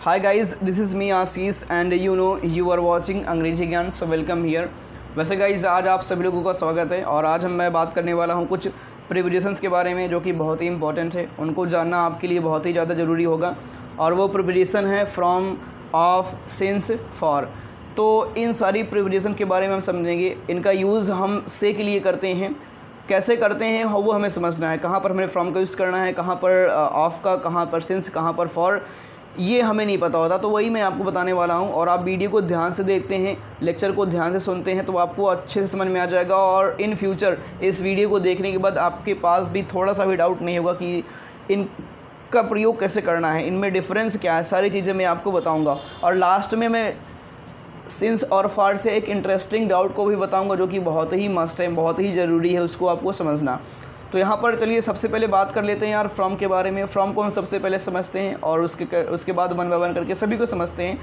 Hi guys, this is me ashish and you are watching अंग्रेजी ज्ञान, so welcome here. वैसे guys आज आप सभी लोगों का स्वागत है और आज मैं बात करने वाला हूँ कुछ प्रीपोजिशंस के बारे में जो कि बहुत ही इंपॉर्टेंट है। उनको जानना आपके लिए बहुत ही ज़्यादा ज़रूरी होगा और वो प्रीपोजिशन है फ्रॉम, ऑफ, सिंस, फॉर। तो इन सारी प्रीपोजिशन के बारे में हम समझेंगे। इनका यूज़ हम से के लिए करते हैं, कैसे करते हैं वो हमें समझना है। कहाँ पर हमें फ्रॉम का यूज़ करना है, कहाँ पर ऑफ का, कहाँ पर सिंस, कहाँ पर फॉर, ये हमें नहीं पता होता। तो वही मैं आपको बताने वाला हूँ और आप वीडियो को ध्यान से देखते हैं, लेक्चर को ध्यान से सुनते हैं तो आपको अच्छे से समझ में आ जाएगा। और इन फ्यूचर इस वीडियो को देखने के बाद आपके पास भी थोड़ा सा भी डाउट नहीं होगा कि इनका प्रयोग कैसे करना है, इनमें डिफरेंस क्या है, सारी चीज़ें मैं आपको बताऊँगा। और लास्ट में मैं सिंस और फॉर से एक इंटरेस्टिंग डाउट को भी बताऊंगा जो कि बहुत ही मस्ट है, बहुत ही ज़रूरी है उसको आपको समझना। तो यहाँ पर चलिए सबसे पहले बात कर लेते हैं यार फ्रॉम के बारे में। फ्रॉम को हम सबसे पहले समझते हैं और उसके बाद वन बाय वन करके सभी को समझते हैं।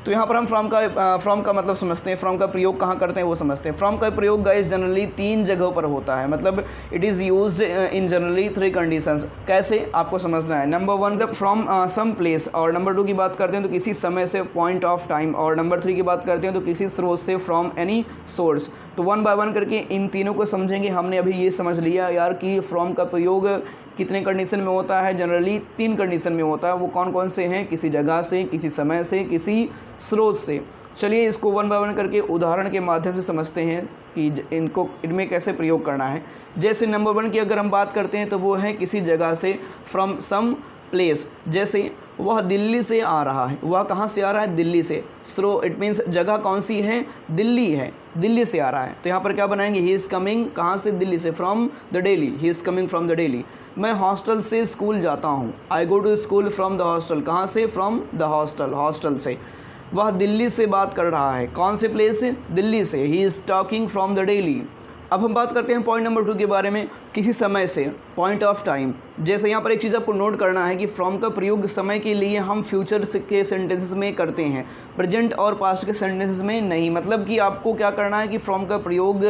तो यहाँ पर हम फ्रॉम का मतलब समझते हैं, फ्रॉम का प्रयोग कहाँ करते हैं वो समझते हैं। फ्रॉम का प्रयोग गाइस जनरली 3 जगहों पर होता है, मतलब it is used in generally 3 conditions. कैसे आपको समझना है। नंबर 1 फ्रॉम सम प्लेस, और नंबर 2 की बात करते हैं तो किसी समय से, पॉइंट ऑफ टाइम, और नंबर 3 की बात करते हैं तो किसी स्रोत से, फ्रॉम एनी सोर्स। तो वन बाय वन करके इन तीनों को समझेंगे। हमने अभी ये समझ लिया यार कि फ्रॉम का प्रयोग कितने कंडीशन में होता है, जनरली 3 कंडीशन में होता है। वो कौन कौन से हैं, किसी जगह से, किसी समय से, किसी स्रोत से। चलिए इसको वन बाय वन करके उदाहरण के माध्यम से समझते हैं कि इनमें कैसे प्रयोग करना है। जैसे नंबर 1 की अगर हम बात करते हैं तो वो है किसी जगह से, फ्रॉम सम प्लेस। जैसे वह दिल्ली से आ रहा है, वह कहाँ से आ रहा है, दिल्ली से। सो इट मीन्स जगह कौन सी है, दिल्ली है, दिल्ली से आ रहा है। तो यहाँ पर क्या बनाएंगे, ही इज़ कमिंग कहाँ से, दिल्ली से, from the Delhi, he is coming from the Delhi. मैं हॉस्टल से स्कूल जाता हूँ, I go to school from the hostel, कहाँ से, फ्रॉम द हॉस्टल, हॉस्टल से। वह दिल्ली से बात कर रहा है, कौन से प्लेस से, दिल्ली से, he is talking from the Delhi. अब हम बात करते हैं पॉइंट नंबर 2 के बारे में, किसी समय से, पॉइंट ऑफ टाइम। जैसे यहाँ पर एक चीज़ आपको नोट करना है कि फ्रॉम का प्रयोग समय के लिए हम फ्यूचर के सेंटेंसेस में करते हैं, प्रेजेंट और पास्ट के सेंटेंसेस में नहीं। मतलब कि आपको क्या करना है कि फ्रॉम का प्रयोग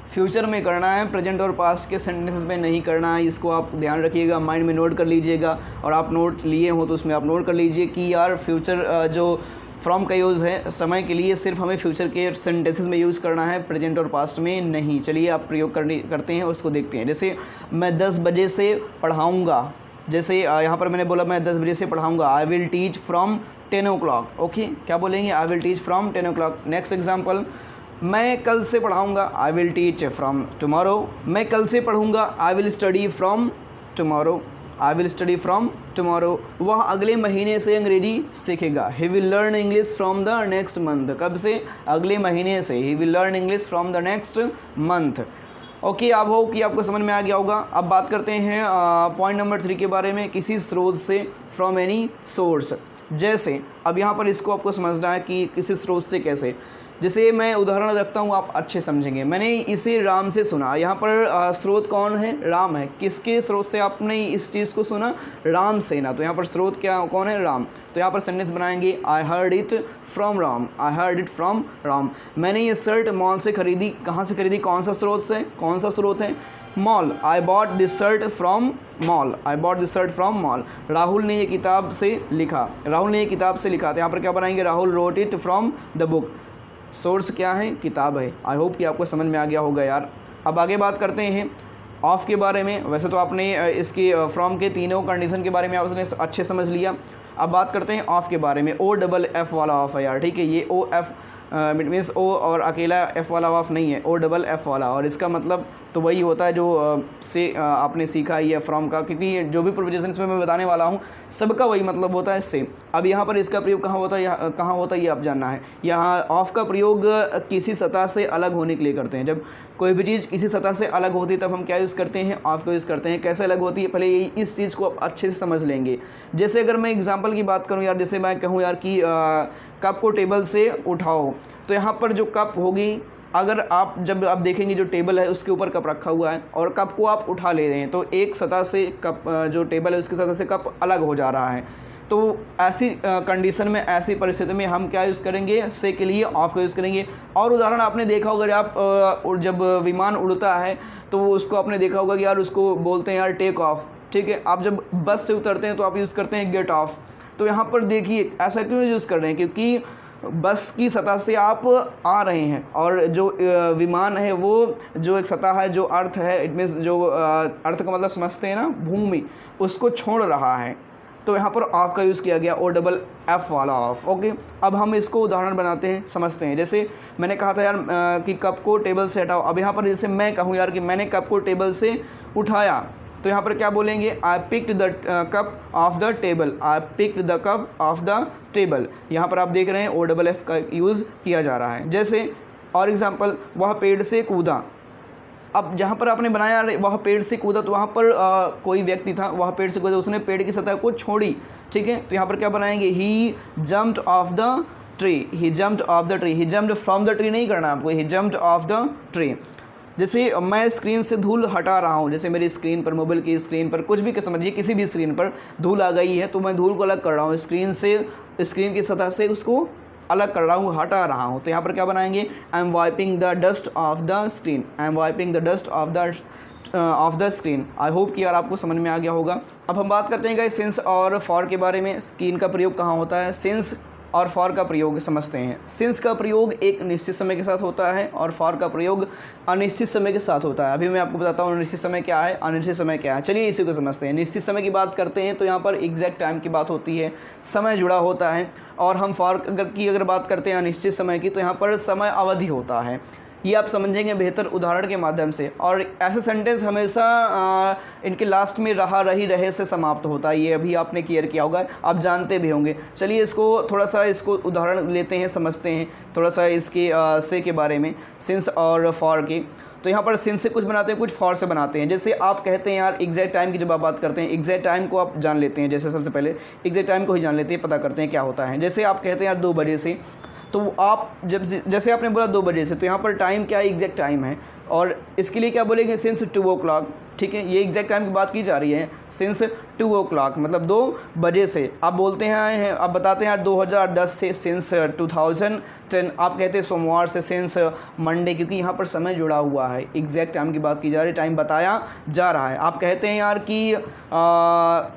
फ्यूचर में करना है, प्रेजेंट और पास्ट के सेंटेंसेस में नहीं करना है। इसको आप ध्यान रखिएगा, माइंड में नोट कर लीजिएगा। और आप नोट लिए हो तो उसमें आप नोट कर लीजिए कि यार फ्यूचर जो फ्रॉम का यूज़ है समय के लिए सिर्फ हमें फ्यूचर के सेंटेंसेस में यूज़ करना है, प्रेजेंट और पास्ट में नहीं। चलिए आप प्रयोग करते हैं, उसको देखते हैं। जैसे मैं 10 बजे से पढ़ाऊँगा, जैसे यहाँ पर मैंने बोला मैं 10 बजे से पढ़ाऊँगा, I will teach from 10 o'clock। Okay, क्या बोलेंगे, I will teach from 10 o'clock। Next example, मैं कल से पढ़ाऊँगा, I will teach from tomorrow. मैं कल से पढ़ूँगा, I will study from tomorrow, I will study from tomorrow. वह अगले महीने से अंग्रेजी सीखेगा, he will learn English from the next month. कब से, अगले महीने से, he will learn English from the next month. Okay, आप होप कि आपको समझ में आ गया होगा। अब बात करते हैं पॉइंट नंबर 3 के बारे में, किसी स्रोत से, फ्रॉम एनी सोर्स। जैसे अब यहाँ पर इसको आपको समझना है कि किसी स्रोत से कैसे। जैसे मैं उदाहरण रखता हूँ, आप अच्छे समझेंगे। मैंने इसे राम से सुना, यहाँ पर स्रोत कौन है, राम है। किसके स्रोत से आपने इस चीज़ को सुना, राम से ना। तो यहाँ पर स्रोत क्या कौन है, राम। तो यहाँ पर सेंटेंस बनाएंगे, I heard it from Ram, I heard it from Ram. मैंने ये शर्ट मॉल से खरीदी, कहाँ से खरीदी, कौन सा स्रोत से, कौन सा स्रोत है, mall. I bought this shirt from mall, I bought this shirt from mall. Rahul ने ये किताब से लिखा, राहुल ने ये किताब से लिखा। तो यहाँ पर क्या बनाएंगे, Rahul wrote it from the book. Source क्या है, किताब है। आई होप कि आपको समझ में आ गया होगा यार। अब आगे बात करते हैं ऑफ के बारे में। वैसे तो आपने इसकी फ्रॉम के तीनों कंडीशन के बारे में आपने अच्छे समझ लिया। अब बात करते हैं ऑफ के बारे में। OFF वाला ऑफ है यार, ठीक है। ये OF मीन्स ओ और अकेला एफ़ वाला ऑफ नहीं है, OFF वाला। और इसका मतलब तो वही होता है जो से आपने सीखा ही है फ्रॉम का, क्योंकि जो भी प्रीपोजिशन इसमें मैं बताने वाला हूँ सबका वही मतलब होता है से। अब यहाँ पर इसका प्रयोग कहाँ होता है, कहाँ होता है ये आप जानना है। यहाँ ऑफ का प्रयोग किसी सतह से अलग होने के लिए करते हैं। जब कोई भी चीज़ किसी सतह से अलग होती है तब हम क्या यूज़ करते हैं, ऑफ को यूज़ करते हैं। कैसे अलग होती है, पहले इस चीज़ को आप अच्छे से समझ लेंगे। जैसे अगर मैं एग्जांपल की बात करूं यार, जैसे मैं कहूं यार कि कप को टेबल से उठाओ, तो यहाँ पर जो कप होगी, अगर जब आप देखेंगे जो टेबल है उसके ऊपर कप रखा हुआ है और कप को आप उठा ले रहे हैं, तो एक सतह से कप जो टेबल है उसकी सतह से कप अलग हो जा रहा है। तो ऐसी कंडीशन में, ऐसी परिस्थिति में हम क्या यूज़ करेंगे, से के लिए ऑफ का यूज़ करेंगे। और उदाहरण आपने देखा होगा, आप जब विमान उड़ता है तो उसको आपने देखा होगा कि यार उसको बोलते हैं यार टेक ऑफ, ठीक है। आप जब बस से उतरते हैं तो आप यूज़ करते हैं गेट ऑफ, तो यहाँ पर देखिए ऐसा क्यों यूज़ कर रहे हैं, क्योंकि बस की सतह से आप आ रहे हैं और जो विमान है वो जो एक सतह है, जो अर्थ है, इट मीन्स जो अर्थ का मतलब समझते हैं ना, भूमि, उसको छोड़ रहा है। तो यहाँ पर ऑफ का यूज़ किया गया, ओ डबल एफ वाला ऑफ। ओके, अब हम इसको उदाहरण बनाते हैं, समझते हैं। जैसे मैंने कहा था यार कि कप को टेबल से हटाओ। अब यहाँ पर जैसे मैं कहूँ यार कि मैंने कप को टेबल से उठाया, तो यहाँ पर क्या बोलेंगे, I picked the cup of the table, I picked the cup of the table. यहाँ पर आप देख रहे हैं ओ डबल एफ का यूज़ किया जा रहा है। जैसे और एग्जांपल, वह पेड़ से कूदा। अब जहाँ पर आपने बनाया वह पेड़ से कूदा, तो वहाँ पर कोई व्यक्ति था, वह पेड़ से कूदा, उसने पेड़ की सतह को छोड़ी, ठीक है। तो यहाँ पर क्या बनाएंगे, he jumped off the tree, he jumped off the tree, he jumped from the tree नहीं करना आपको, he jumped off the tree. जैसे मैं स्क्रीन से धूल हटा रहा हूँ, जैसे मेरी स्क्रीन पर, मोबाइल की स्क्रीन पर, कुछ भी समझिए किसी भी स्क्रीन पर धूल आ गई है, तो मैं धूल को अलग कर रहा हूँ स्क्रीन से, स्क्रीन की सतह से उसको अलग कर रहा हूँ, हटा रहा हूँ। तो यहाँ पर क्या बनाएंगे, I am wiping the dust of the screen, I am wiping the dust of the screen. I hope कि यार आपको समझ में आ गया होगा। अब हम बात करते हैं गाइस सिंस और फॉर के बारे में, कि इनका प्रयोग कहाँ होता है। सिंस और फॉर का प्रयोग समझते हैं। सिंस का प्रयोग एक निश्चित समय के साथ होता है और फॉर का प्रयोग अनिश्चित समय के साथ होता है। अभी मैं आपको बताता हूँ निश्चित समय क्या है, अनिश्चित समय क्या है। चलिए इसी को समझते हैं। निश्चित समय की बात करते हैं तो यहाँ पर एग्जैक्ट टाइम की बात होती है, समय जुड़ा होता है। और हम फॉर अगर बात करते हैं अनिश्चित समय की, तो यहाँ पर समय अवधि होता है। ये आप समझेंगे बेहतर उदाहरण के माध्यम से। और ऐसे सेंटेंस हमेशा इनके लास्ट में रहा, रही, रहे से समाप्त होता है। ये अभी आपने क्लियर किया होगा, आप जानते भी होंगे। चलिए इसको थोड़ा सा इसको उदाहरण लेते हैं, समझते हैं थोड़ा सा इसके से के बारे में, सिंस और फॉर के। तो यहाँ पर सिंस से कुछ बनाते हैं, कुछ फॉर से बनाते हैं। जैसे आप कहते हैं यार एग्जैक्ट टाइम की जब आप बात करते हैं, एग्जैक्ट टाइम को आप जान लेते हैं। जैसे सबसे पहले एग्जैक्ट टाइम को ही जान लेते हैं, पता करते हैं क्या होता है। जैसे आप कहते हैं यार 2 बजे से, तो आप जब जैसे आपने बोला 2 बजे से, तो यहाँ पर टाइम क्या है, एग्जैक्ट टाइम है। और इसके लिए क्या बोलेंगे, सिंस 2 o'clock, ठीक है। ये एग्जैक्ट टाइम की बात की जा रही है, सिंस 2 o'clock मतलब 2 बजे से। आप बोलते हैं, आप बताते हैं यार 2010 से, सिंस 2010। आप कहते हैं सोमवार से, सिंस मंडे, क्योंकि यहाँ पर समय जुड़ा हुआ है, एग्जैक्ट टाइम की बात की जा रही है, टाइम बताया जा रहा है। आप कहते हैं यार कि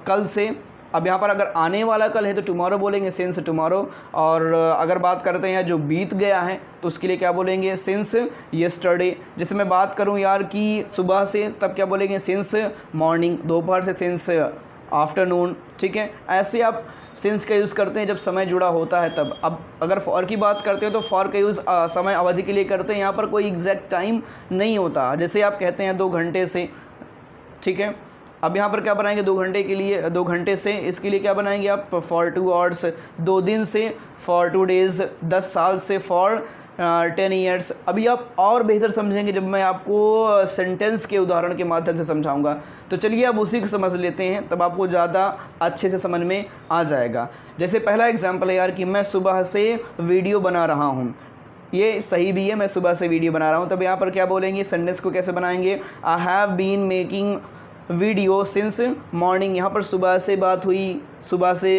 कल से, अब यहाँ पर अगर आने वाला कल है तो टुमारो बोलेंगे, सिंस टुमारो। और अगर बात करते हैं जो बीत गया है, तो उसके लिए क्या बोलेंगे, सिंस येस्टरडे। जैसे मैं बात करूँ यार कि सुबह से, तब क्या बोलेंगे, सिंस मॉर्निंग। दोपहर से, सिंस आफ्टरनून, ठीक है। ऐसे आप सिंस का यूज़ करते हैं जब समय जुड़ा होता है तब। अब अगर फॉर की बात करते हो तो फॉर का यूज़ समय अवधि के लिए करते हैं। यहाँ पर कोई एग्जैक्ट टाइम नहीं होता। जैसे आप कहते हैं 2 घंटे से, ठीक है। अब यहाँ पर क्या बनाएंगे, 2 घंटे के लिए, 2 घंटे से, इसके लिए क्या बनाएंगे आप, फॉर 2 आवर्स। 2 दिन से, फॉर 2 डेज़। 10 साल से, फॉर 10 ईयर्स। अभी आप और बेहतर समझेंगे जब मैं आपको सेंटेंस के उदाहरण के माध्यम से समझाऊंगा। तो चलिए अब उसी को समझ लेते हैं, तब आपको ज़्यादा अच्छे से समझ में आ जाएगा। जैसे पहला एग्जाम्पल है यार कि मैं सुबह से वीडियो बना रहा हूँ। ये सही भी है, मैं सुबह से वीडियो बना रहा हूँ। तब यहाँ पर क्या बोलेंगे, सेंटेंस को कैसे बनाएंगे, I have been making video since morning. यहाँ पर सुबह से बात हुई, सुबह से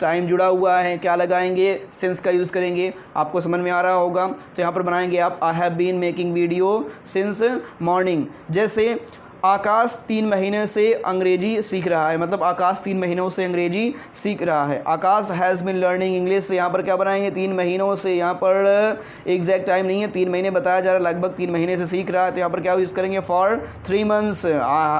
टाइम जुड़ा हुआ है, क्या लगाएंगे, सिंस का यूज़ करेंगे। आपको समझ में आ रहा होगा। तो यहाँ पर बनाएंगे आप, I have been making video since morning. जैसे आकाश 3 महीने से अंग्रेजी सीख रहा है, मतलब आकाश 3 महीनों से अंग्रेजी सीख रहा है। आकाश हैज़ बिन लर्निंग इंग्लिश। यहाँ पर क्या बनाएंगे, 3 महीनों से। यहाँ पर एग्जैक्ट टाइम नहीं है, 3 महीने बताया जा रहा है, लगभग 3 महीने से सीख रहा है। तो यहाँ पर क्या यूज़ करेंगे, for 3 months।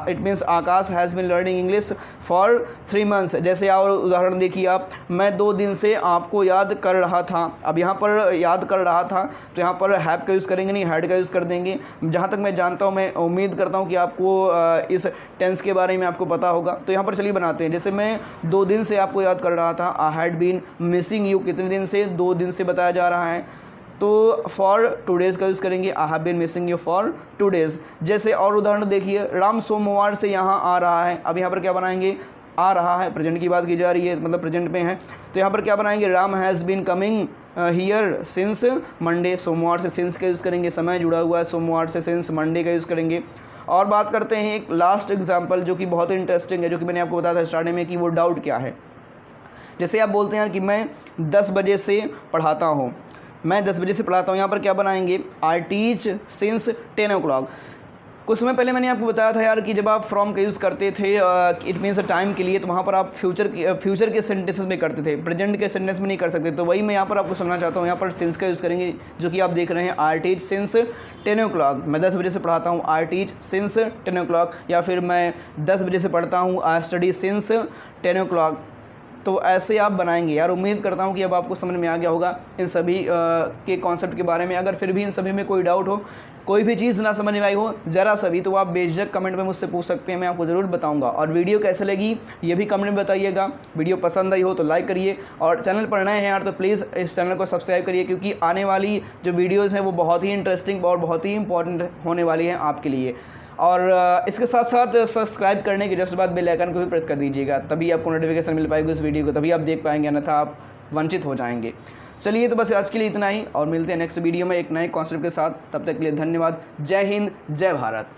It means Akash has been learning English for 3 months। जैसे और उदाहरण देखिए आप, मैं 2 दिन से आपको याद कर रहा था। अब यहाँ पर याद कर रहा था, तो यहाँ पर हैव का यूज़ करेंगे नहीं, हैड का यूज़ कर देंगे। जहाँ तक मैं जानता हूँ, मैं उम्मीद करता हूँ कि आपको इस टेंस के बारे में आपको पता होगा। तो यहाँ पर चलिए बनाते हैं। जैसे मैं 2 दिन से आपको याद कर रहा था, I had been missing you. कितने दिन से, 2 दिन से बताया जा रहा है। तो फॉर 2 days का यूज़ करेंगे, I have been missing you for 2 days। जैसे और उदाहरण देखिए, राम सोमवार से यहाँ आ रहा है। अब यहाँ पर क्या बनाएंगे, आ रहा है, प्रेजेंट की बात की जा रही है, मतलब प्रेजेंट में है। तो यहाँ पर क्या बनाएंगे, Ram has been coming here since Monday. सोमवार से सिंस का यूज़ करेंगे, समय जुड़ा हुआ है, सोमवार से सिंस मंडे का यूज़ करेंगे। और बात करते हैं एक लास्ट एग्जांपल जो कि बहुत इंटरेस्टिंग है, जो कि मैंने आपको बताया था स्टार्टिंग में कि वो डाउट क्या है। जैसे आप बोलते हैं यार कि मैं 10 बजे से पढ़ाता हूँ, मैं 10 बजे से पढ़ाता हूँ। यहाँ पर क्या बनाएंगे, आई टीच सिंस 10 o'clock। कुछ समय पहले मैंने आपको बताया था यार कि जब आप फ्रॉम का यूज़ करते थे इट मीन्स टाइम के लिए, तो वहाँ पर आप फ्यूचर के सेंटेंसेस में करते थे, प्रेजेंट के सेंटेंस में नहीं कर सकते। तो वही मैं यहाँ पर आपको समझना चाहता हूँ। यहाँ पर सिंस का यूज़ करेंगे, जो कि आप देख रहे हैं आई टीच सिंस 10 o'clock, मैं 10 बजे से पढ़ाता हूँ, आई टीच सिंस 10 o'clock। या फिर मैं 10 बजे से पढ़ता हूँ, आई स्टडी सिंस 10 o'clock। तो ऐसे आप बनाएंगे यार। उम्मीद करता हूँ कि अब आपको समझ में आ गया होगा इन सभी के कॉन्सेप्ट के बारे में। अगर फिर भी इन सभी में कोई डाउट हो, कोई भी चीज़ ना समझ में आई हो ज़रा सभी, तो आप बेझिझक कमेंट में मुझसे पूछ सकते हैं, मैं आपको ज़रूर बताऊंगा। और वीडियो कैसे लगी ये भी कमेंट में बताइएगा। वीडियो पसंद आई हो तो लाइक करिए, और चैनल पर नए हैं यार तो प्लीज़ इस चैनल को सब्सक्राइब करिए, क्योंकि आने वाली जो वीडियोज़ हैं वो बहुत ही इंटरेस्टिंग और बहुत ही इंपॉर्टेंट होने वाली हैं आपके लिए। और इसके साथ साथ सब्सक्राइब करने के जस्ट बाद बेल आइकन को भी प्रेस कर दीजिएगा, तभी आपको नोटिफिकेशन मिल पाएगी उस वीडियो को, तभी आप देख पाएंगे, अन्यथा आप वंचित हो जाएंगे। चलिए तो बस आज के लिए इतना ही, और मिलते हैं नेक्स्ट वीडियो में एक नए कॉन्सेप्ट के साथ। तब तक के लिए धन्यवाद। जय हिंद, जय भारत।